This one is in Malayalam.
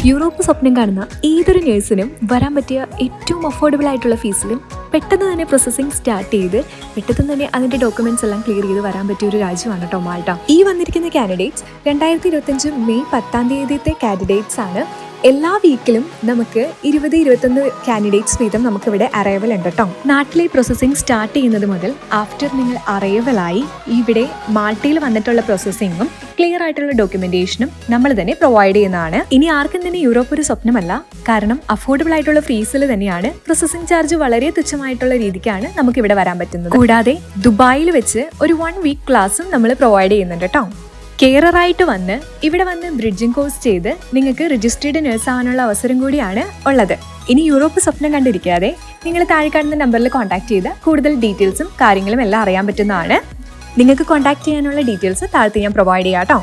യൂറോപ്പ് സ്വപ്നം കാണുന്ന ഏതൊരു നേഴ്സിനും വരാൻ പറ്റിയ ഏറ്റവും അഫോർഡബിൾ ആയിട്ടുള്ള ഫീസിലും പെട്ടെന്ന് തന്നെ പ്രോസസ്സിംഗ് സ്റ്റാർട്ട് ചെയ്ത് പെട്ടെന്ന് തന്നെ അതിൻ്റെ ഡോക്യുമെന്റ്സ് എല്ലാം ക്ലിയർ ചെയ്ത് വരാൻ പറ്റിയ ഒരു രാജ്യമാണ് കേട്ടോ മാൾട്ട. ഈ വന്നിരിക്കുന്ന കാൻഡിഡേറ്റ്സ് 2025 മെയ് 10 തീയതിയത്തെ കാൻഡിഡേറ്റ്സ് ആണ്. എല്ലാ വീക്കിലും നമുക്ക് 20-21 കാൻഡിഡേറ്റ്സ് വീതം നമുക്കിവിടെ അറൈവൽ ഉണ്ട് കേട്ടോ. നാട്ടിലെ പ്രോസസ്സിംഗ് സ്റ്റാർട്ട് ചെയ്യുന്നത് മുതൽ ആഫ്റ്റർ നിങ്ങൾ അറൈവലായി ഇവിടെ മാൾട്ടയിൽ വന്നിട്ടുള്ള പ്രോസസ്സിങ്ങും ക്ലിയർ ആയിട്ടുള്ള ഡോക്യുമെന്റേഷനും നമ്മൾ തന്നെ പ്രൊവൈഡ് ചെയ്യുന്നതാണ്. ഇനി ആർക്കും തന്നെ യൂറോപ്പ് ഒരു സ്വപ്നമല്ല, കാരണം അഫോർഡബിൾ ആയിട്ടുള്ള ഫീസിൽ തന്നെയാണ് പ്രോസസ്സിംഗ് ചാർജ് വളരെ തുച്ഛമായിട്ടുള്ള രീതിക്കാണ് നമുക്ക് ഇവിടെ വരാൻ പറ്റുന്നത്. കൂടാതെ ദുബായിൽ വെച്ച് ഒരു 1 വീക്ക് ക്ലാസ്സും നമ്മൾ പ്രൊവൈഡ് ചെയ്യുന്നുണ്ട് കേട്ടോ. കെയറായിട്ട് വന്ന് ഇവിടെ വന്ന് ബ്രിഡ്ജിംഗ് കോഴ്സ് ചെയ്ത് നിങ്ങൾക്ക് രജിസ്ട്രേഡ് നഴ്സ് ആവാനുള്ള അവസരം കൂടിയാണ് ഉള്ളത്. ഇനി യൂറോപ്പ് സ്വപ്നം കണ്ടിരിക്കാതെ നിങ്ങൾ താഴെ കാണുന്ന നമ്പറിൽ കോൺടാക്ട് ചെയ്ത് കൂടുതൽ ഡീറ്റെയിൽസും കാര്യങ്ങളും എല്ലാം അറിയാൻ പറ്റുന്നതാണ്. നിങ്ങൾക്ക് കോൺടാക്ട് ചെയ്യാനുള്ള ഡീറ്റെയിൽസ് താഴത്ത് ഞാൻ പ്രൊവൈഡ് ചെയ്യാം കേട്ടോ.